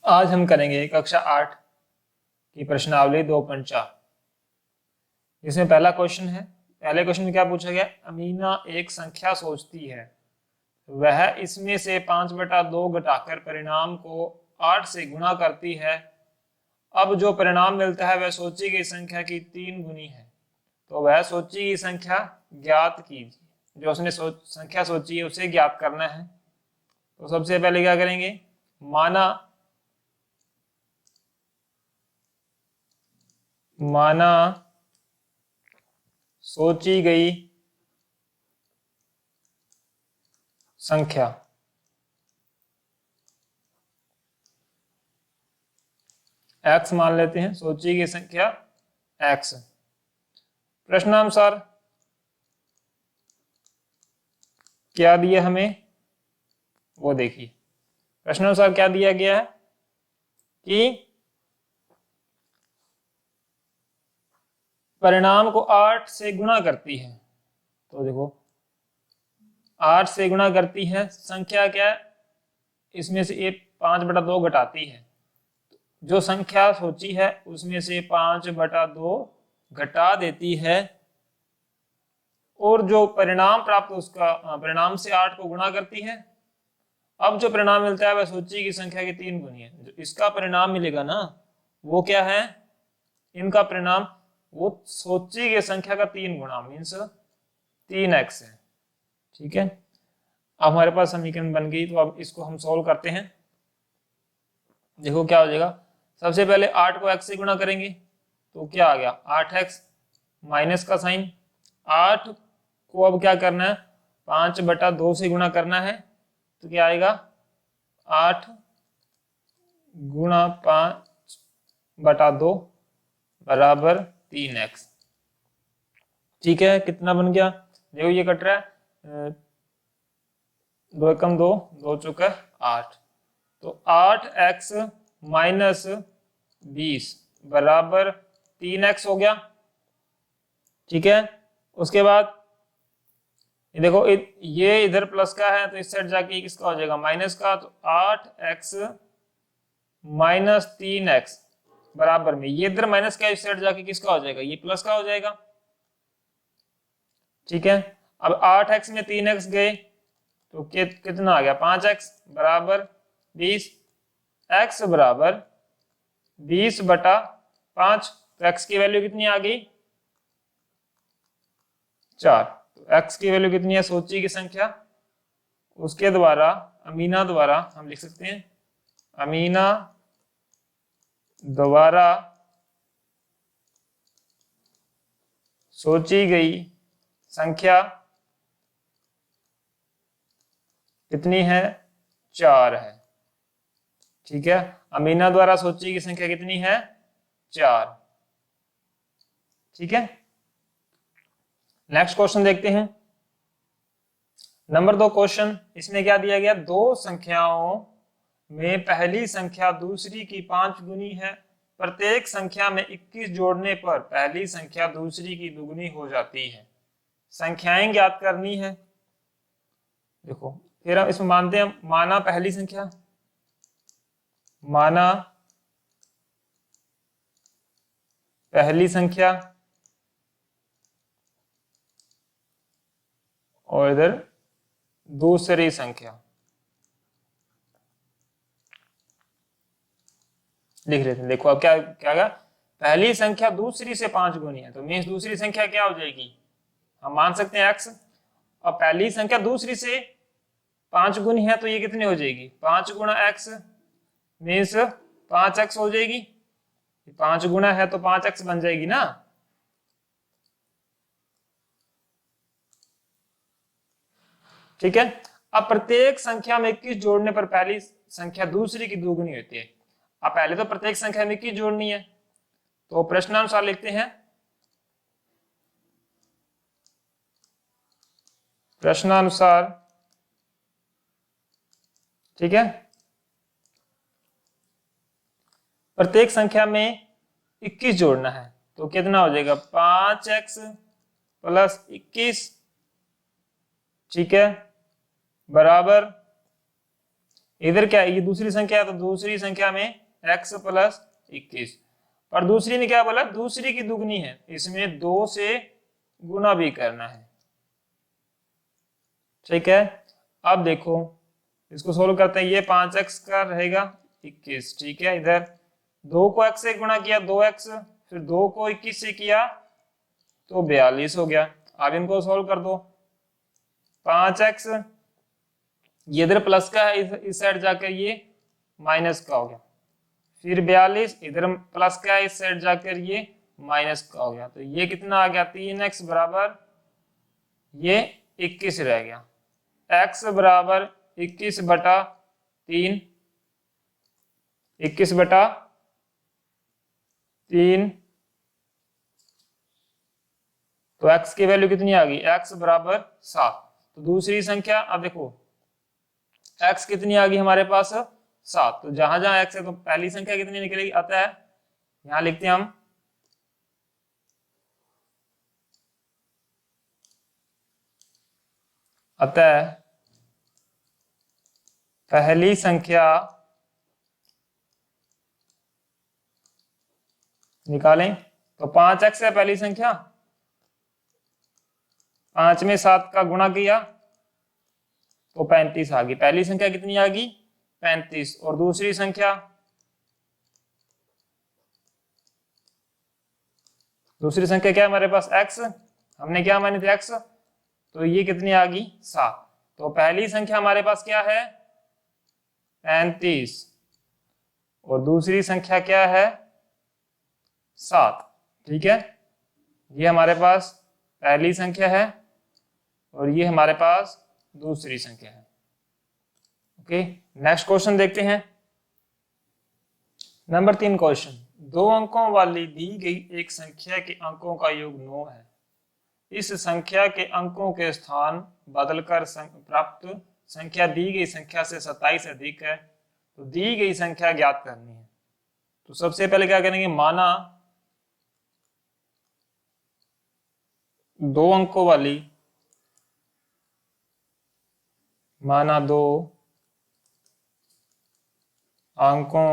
आज हम करेंगे कक्षा 8 की प्रश्नावली 2.4, जिसमें पहला क्वेश्चन है। पहले क्वेश्चन में क्या पूछा गया? अमीना एक संख्या सोचती है, वह इसमें से 5/2 घटाकर परिणाम को 8 से गुणा करती है। अब जो परिणाम मिलता है वह सोची गई संख्या की 3 गुनी है, तो वह सोची गई संख्या ज्ञात कीजिए। जो उसने संख्या सोची है उसे ज्ञात करना है। तो सबसे पहले क्या करेंगे? माना सोची गई संख्या x मान लेते हैं, सोची गई संख्या x। प्रश्नानुसार क्या दिया हमें वो देखिए। प्रश्नानुसार क्या दिया गया है कि परिणाम को 8 से गुणा करती है। तो देखो 8 से गुणा करती है, संख्या क्या है? इसमें से 5/2 घटाती है। जो संख्या सोची है उसमें से 5/2 घटा देती है, और जो परिणाम प्राप्त उसका परिणाम से 8 को गुणा करती है। अब जो परिणाम मिलता है वह सोची की संख्या की 3 गुनी है। जो इसका परिणाम मिलेगा ना वो क्या है? इनका परिणाम वो सोची की संख्या का 3 गुना मीन्स 3x है। ठीक है, अब हमारे पास समीकरण बन गई। तो अब इसको हम सोल्व करते हैं। देखो क्या हो जाएगा। सबसे पहले 8 को x से गुणा करेंगे तो क्या आ गया? 8x माइनस का साइन। 8 को अब क्या करना है? 5/2 से गुणा करना है। तो क्या आएगा? 8 गुणा 5/2 बराबर 3x। ठीक है, कितना बन गया? देखो ये कट रहा है, 2 एकम 2, 2 चौका 8। तो 8x माइनस 20 बराबर 3x हो गया। ठीक है, उसके बाद ये देखो ये इधर प्लस का है तो इस साइड जाके किसका हो जाएगा? माइनस का। तो 8x माइनस 3x बराबर में ये इधर माइनस का, इस साइड जाके किसका हो जाएगा? ये प्लस का हो जाएगा। ठीक है, अब 8x में 3x गए तो कितना आ गया? 5x बराबर 20। x बराबर 20/5। तो x की वैल्यू कितनी आ गई? 4। तो x की वैल्यू कितनी है? सोची की संख्या, उसके द्वारा अमीना द्वारा हम लिख सकते हैं, अमीना द्वारा सोची गई संख्या कितनी है? 4 है। ठीक है, अमीना द्वारा सोची गई संख्या कितनी है? 4। ठीक है, नेक्स्ट क्वेश्चन देखते हैं। Number 2 question. इसमें क्या दिया गया? दो संख्याओं में पहली संख्या दूसरी की 5 गुनी है। प्रत्येक संख्या में 21 जोड़ने पर पहली संख्या दूसरी की दुगुनी हो जाती है। संख्याएं ज्ञात करनी है। देखो फिर हम इसमें मानते हैं, माना पहली संख्या, माना पहली संख्या और इधर दूसरी संख्या लिख लेते हैं। देखो अब क्या क्या गया? पहली संख्या दूसरी से 5 गुनी है, तो मीन्स दूसरी संख्या क्या हो जाएगी? हम मान सकते हैं x। अब पहली संख्या दूसरी से 5 गुनी है तो ये कितनी हो जाएगी? 5 गुणा x मीन्स 5x हो जाएगी। 5 गुणा है तो 5x बन जाएगी ना। ठीक है, अब प्रत्येक संख्या में 21 जोड़ने पर पहली संख्या दूसरी की दोगुनी होती है। अब पहले तो प्रत्येक संख्या में 21 जोड़नी है, तो प्रश्नानुसार लिखते हैं। प्रश्नानुसार, ठीक है, प्रत्येक संख्या में 21 जोड़ना है तो कितना हो जाएगा? 5x plus 21। ठीक है, बराबर इधर क्या है, ये दूसरी संख्या है, तो दूसरी संख्या में x प्लस 21, और दूसरी ने क्या बोला, दूसरी की दुगनी है, इसमें 2 से गुना भी करना है। ठीक है, अब देखो इसको सोल्व करते हैं। ये 5x का रहेगा 21, ठीक है। इधर 2 को x से गुणा किया 2x, फिर 2 को 21 से किया तो 42 हो गया। अब इनको सोल्व कर दो। 5x ये इधर प्लस का है, इस साइड जाकर ये माइनस का हो गया, फिर 42 इधर प्लस का है, इस साइड जाकर ये माइनस का हो गया, तो ये कितना आ गया, 3x बराबर ये 21 रह गया। x बराबर 21 बटा 3, 21 बटा 3, तो x की वैल्यू कितनी आ गई, x बराबर 7। तो दूसरी संख्या, अब देखो x कितनी आ गई हमारे पास 7, तो जहां जहां x है तो पहली संख्या कितनी निकलेगी, अतः यहां लिखते हैं हम अतः पहली संख्या निकालें, तो 5x है पहली संख्या, 5 में 7 का गुणा किया तो 35 आ गई। पहली संख्या कितनी आ गई, 35, और दूसरी संख्या, दूसरी संख्या क्या है हमारे पास, x, हमने क्या मानी थी x, तो ये कितनी आ गई 7। तो पहली संख्या हमारे पास क्या है 35, और दूसरी संख्या क्या है 7। ठीक है, ये हमारे पास पहली संख्या है और ये हमारे पास दूसरी संख्या है। ओके, नेक्स्ट क्वेश्चन देखते हैं। नंबर 3 क्वेश्चन, 2 अंकों वाली दी गई एक संख्या के अंकों का योग 9 है। इस संख्या के अंकों के स्थान बदलकर प्राप्त संख्या दी गई संख्या से 27 अधिक है, तो दी गई संख्या ज्ञात करनी है। तो सबसे पहले क्या करेंगे, माना 2 अंकों वाली, माना 2 अंकों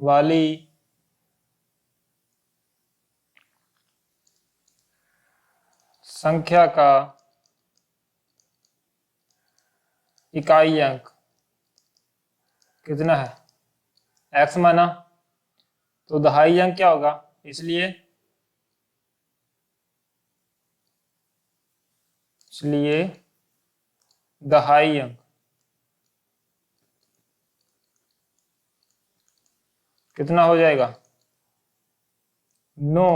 वाली संख्या का इकाई अंक कितना है, x माना, तो दहाई अंक क्या होगा, इसलिए दहाई अंक कितना हो जाएगा, 9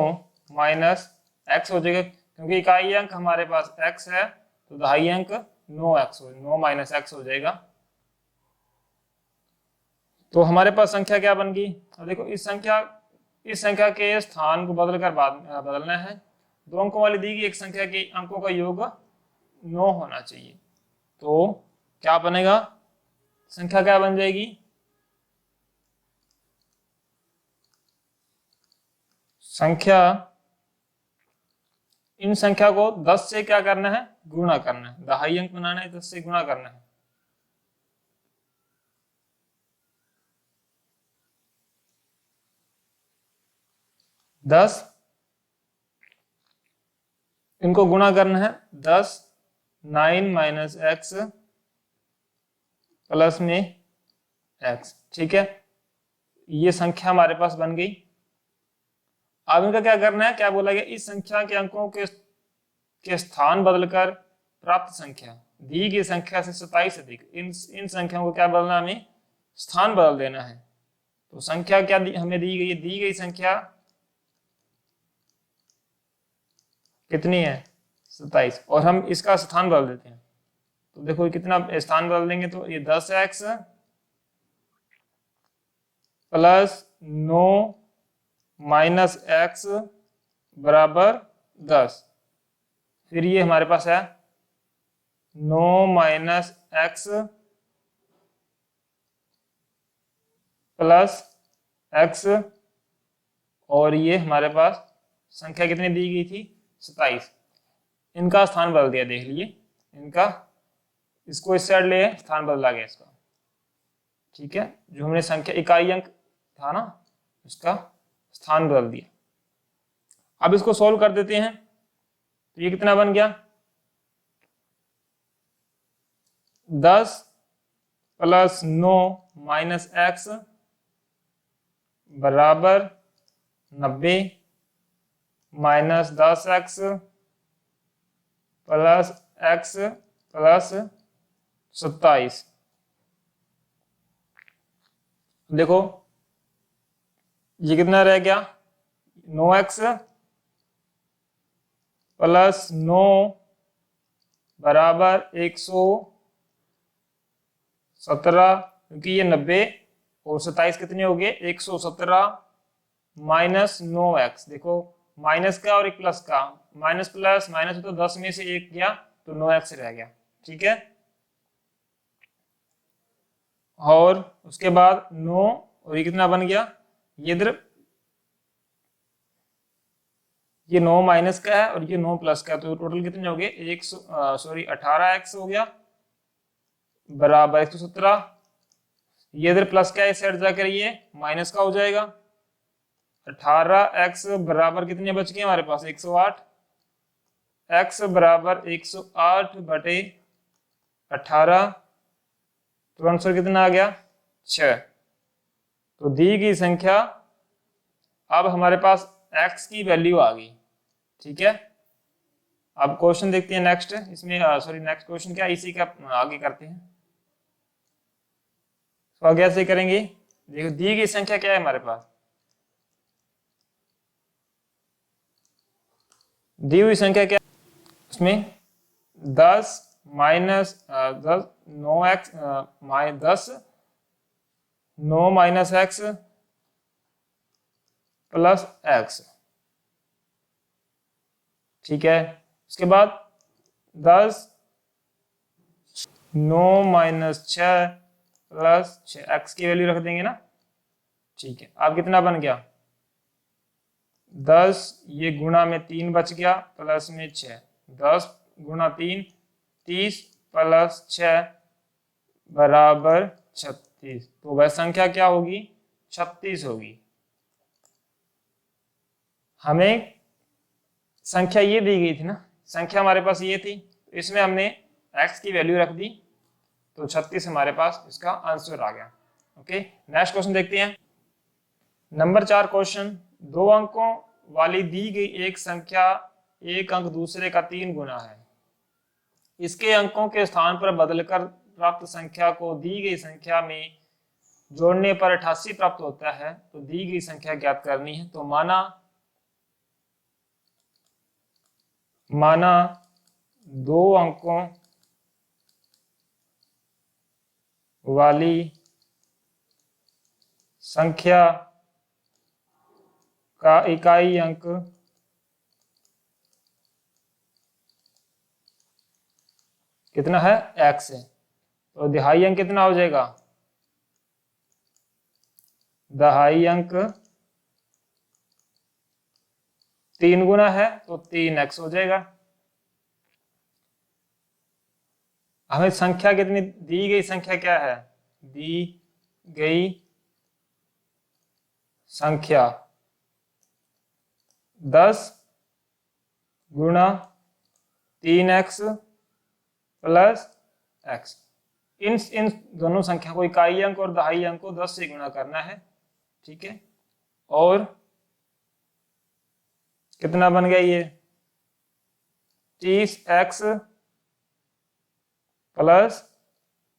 माइनस x हो जाएगा, क्योंकि इकाई अंक हमारे पास x है, तो दहाई अंक 9x 9 माइनस x हो जाएगा। तो हमारे पास संख्या क्या बन गई, अब देखो इस संख्या के स्थान को बदलकर बदलना है। 2 अंकों वाली दी गई एक संख्या के अंकों का योग 9 होना चाहिए, तो क्या बनेगा, संख्या क्या बन जाएगी, संख्या, इन संख्या को 10 से क्या करना है, गुणा करना है, दहाई अंक बनाना है, 10 से गुणा करना है। दस, इनको गुणा करना है, 10 9 माइनस एक्स प्लस में x, ठीक है, ये संख्या हमारे पास बन गई। अब इनका क्या करना है, क्या बोला गया, इस संख्या के अंकों के स्थान बदलकर प्राप्त संख्या दी गई संख्या से 27 अधिक, इन संख्याओं को क्या बदलना, हमें स्थान बदल देना है। तो संख्या क्या हमें दी गई है, दी गई संख्या कितनी है 27, और हम इसका स्थान बदल देते हैं। तो देखो कितना स्थान बदल देंगे, तो ये 10x प्लस 9 माइनस x बराबर 10, फिर ये हमारे पास है 9 माइनस x प्लस x, और ये हमारे पास संख्या कितनी दी गई थी 27, इनका स्थान बदल दिया, देख लीजिए इनका इसको इस साइड ले, स्थान बदला गया इसका, ठीक है। जो हमने संख्या इकाई अंक था ना, इसका स्थान बदल दिया। अब इसको सॉल्व कर देते हैं, तो ये कितना बन गया, 10 प्लस 9 माइनस एक्स बराबर 90 minus 10x plus x plus 27। देखो ये कितना रह गया, 9x प्लस 9 बराबर 117, क्योंकि ये 90 और 27 कितने हो गए, 117 माइनस 9x। देखो माइनस का और एक प्लस का, माइनस प्लस माइनस तो 10 में से एक गया तो 9x रह गया, ठीक है। और उसके बाद 9 और ये कितना बन गया, ये इधर ये 9 माइनस का है और ये 9 प्लस का है, तो टोटल कितने हो गए, 18x हो गया बराबर 117। ये इधर प्लस का है, इस साइड जाकर ये माइनस का हो जाएगा। 18x बराबर कितने बच गए हमारे पास, 108। x बराबर 108 बटे 18, तो आंसर कितना आ गया, 6। तो दी गई संख्या, अब हमारे पास x की वैल्यू आ गई, ठीक है। अब क्वेश्चन देखते हैं नेक्स्ट, इसमें नेक्स्ट क्वेश्चन क्या, इसी का आगे करते हैं। तो आगे ऐसे करेंगे, देखो दी गई संख्या क्या है हमारे पास, दी हुई संख्या क्या, उसमें 10 minus 10 9x 10 9 minus x plus x, ठीक है। उसके बाद 10 9 माइनस 6 प्लस 6, x की वैल्यू रख देंगे ना, ठीक है। अब कितना बन गया, 10 ये गुणा में 3 बच गया प्लस में 6, 10 गुणा 3 30 प्लस 6 बराबर 36। तो वह संख्या क्या होगी, 36 होगी। हमें संख्या ये दी गई थी ना, संख्या हमारे पास ये थी, तो इसमें हमने x की वैल्यू रख दी, तो 36 हमारे पास इसका आंसर आ गया। ओके, नेक्स्ट क्वेश्चन देखते हैं। नंबर 4 क्वेश्चन, 2 अंकों वाली दी गई एक संख्या एक अंक दूसरे का 3 गुना है। इसके अंकों के स्थान पर बदलकर प्राप्त संख्या को दी गई संख्या में जोड़ने पर 88 प्राप्त होता है, तो दी गई संख्या ज्ञात करनी है। तो माना 2 अंकों वाली संख्या का इकाई अंक कितना है, x है, तो दहाई अंक कितना हो जाएगा, दहाई अंक 3 गुना है तो 3x हो जाएगा। हमें संख्या कितनी दी गई, संख्या क्या है, दी गई संख्या 10 गुणा 3x प्लस x। इन दोनों संख्या को इकाई अंक और दहाई अंक को 10 से गुणा करना है, ठीक है। और कितना बन गया ये, 30x प्लस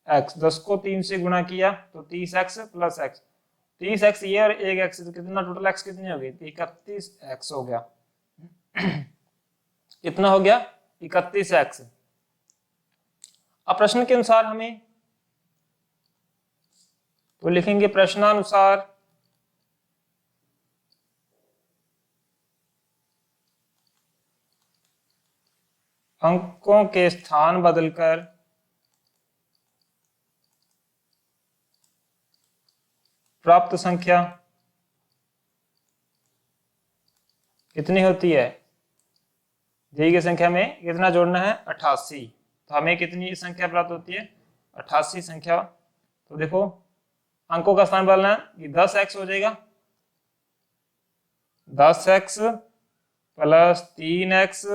x। 10 को 3 से गुणा किया तो 30x प्लस x, 30x ये और 1x, तो कितना टोटल x कितनी हो गई, 31x हो गया। कितना हो गया, 31x। अब प्रश्न के अनुसार हमें तो लिखेंगे प्रश्नानुसार अंकों के स्थान बदलकर प्राप्त संख्या कितनी होती है, दी गई संख्या में कितना जोड़ना है, 88। तो तो हमें कितनी संख्या प्राप्त होती है? 88 संख्या। तो देखो अंकों का स्थान बदलना है, ये 10x हो जाएगा, 10x plus 3x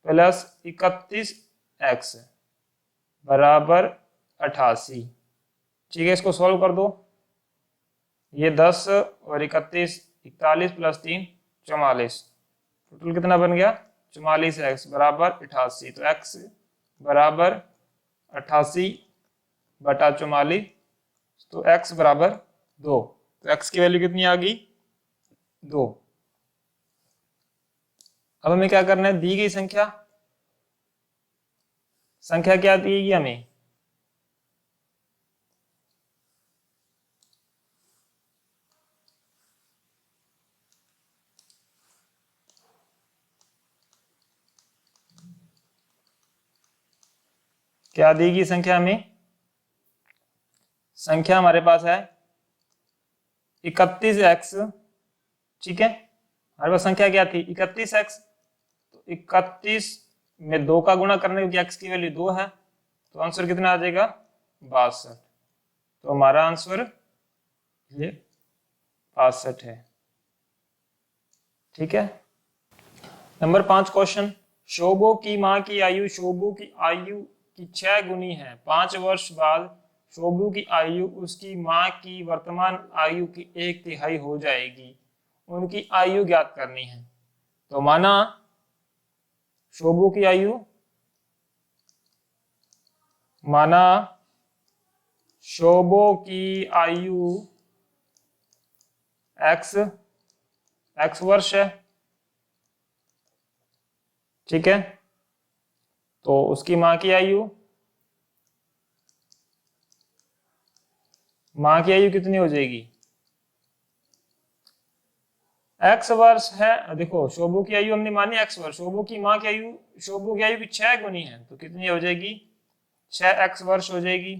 plus 31x बराबर 88। ठीक है, इसको सॉल्व कर दो। ये 10 और 31, 41 प्लस 3 44, टोटल कितना बन गया? 44x बराबर 88। तो x बराबर 88 बटा 44, तो x बराबर 2। तो x की वैल्यू कितनी आ गई? 2। अब हमें क्या करना है? दी गई संख्या क्या दी गई हमें? क्या दी गई संख्या हमें? संख्या हमारे पास है 31x। ठीक है, हमारे पास संख्या क्या थी? 31x। तो 31 में 2 का गुणा करने की x की वैल्यू 2 है, तो आंसर कितना आ जाएगा? 62। तो हमारा आंसर ये 62 है। ठीक है, नंबर 5 क्वेश्चन। शोभो की मां की आयु शोभू की आयु की 6 गुनी है। 5 वर्ष बाद शोभू की आयु उसकी मां की वर्तमान आयु की 1/3 हो जाएगी। उनकी आयु ज्ञात करनी है। तो माना शोभू की आयु, माना शोभो की आयु x वर्ष है। ठीक है, तो उसकी मां की आयु कितनी हो जाएगी? x वर्ष है। देखो शोभू की आयु हमने मानी x वर्ष, शोभू की मां की आयु शोभू की आयु की 6 गुनी है, तो कितनी हो जाएगी? 6x वर्ष हो जाएगी।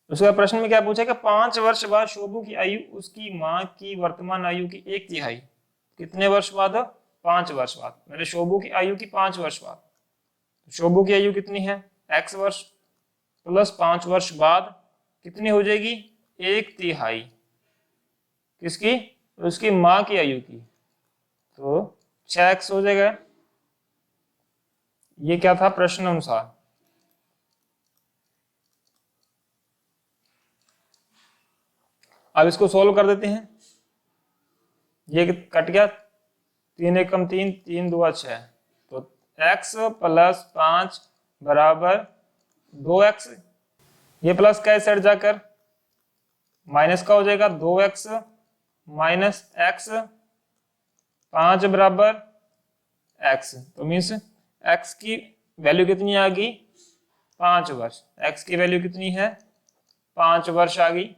उसके प्रश्न में क्या पूछा कि 5 वर्ष बाद शोभू की आयु उसकी मां की वर्तमान आयु की 1/3। कितने वर्ष बाद? 5 वर्ष बाद। मेरे शोभू की आयु की 5 वर्ष बाद। शोभू की आयु कितनी है? x वर्ष प्लस 5 वर्ष बाद कितनी हो जाएगी? 1/3। किसकी? उसकी मां की आयु की। तो 6x हो जाएगा। ये क्या था प्रश्न अनुसार? अब इसको सोल्व कर देते हैं। ये कट गया, 3 एकम 3, 3 दूआ 6। तो x प्लस 5 बराबर 2x। ये प्लस का साइड जाकर माइनस का हो जाएगा, 2x माइनस x, 5 बराबर x। तो मीन्स x की वैल्यू कितनी आ गई? 5 वर्ष। x की वैल्यू कितनी है? 5 वर्ष आ गई।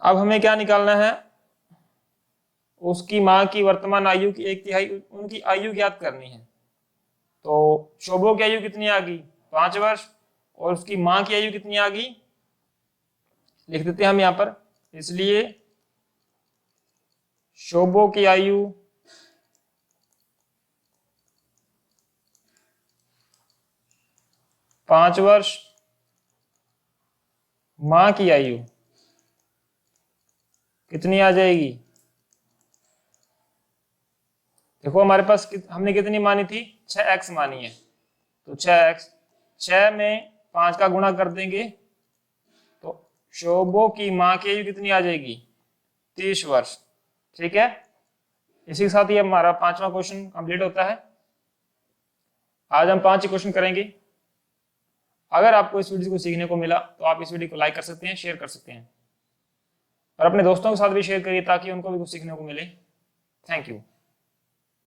अब हमें क्या निकालना है? उसकी मां की वर्तमान आयु की 1/3, उनकी आयु ज्ञात करनी है। तो शोभो की आयु कितनी आ गई? 5 वर्ष। और उसकी मां की आयु कितनी आ गई? लिख देते हैं हम यहां पर। इसलिए शोभो की आयु पांच वर्ष, मां की आयु कितनी आ जाएगी? देखो हमारे पास हमने कितनी मानी थी? 6x मानी है। तो 6x, 6 में 5 का गुणा कर देंगे तो शोभो की मां की आयु कितनी आ जाएगी? 30 वर्ष। ठीक है, इसी के साथ ही हमारा 5वां क्वेश्चन कंप्लीट होता है। आज हम 5 ही क्वेश्चन करेंगे। अगर आपको इस वीडियो को सीखने को मिला तो आप इस वीडियो को लाइक कर सकते हैं, शेयर कर सकते हैं और अपने दोस्तों के साथ भी शेयर करिए ताकि उनको भी कुछ सीखने को मिले। Thank you.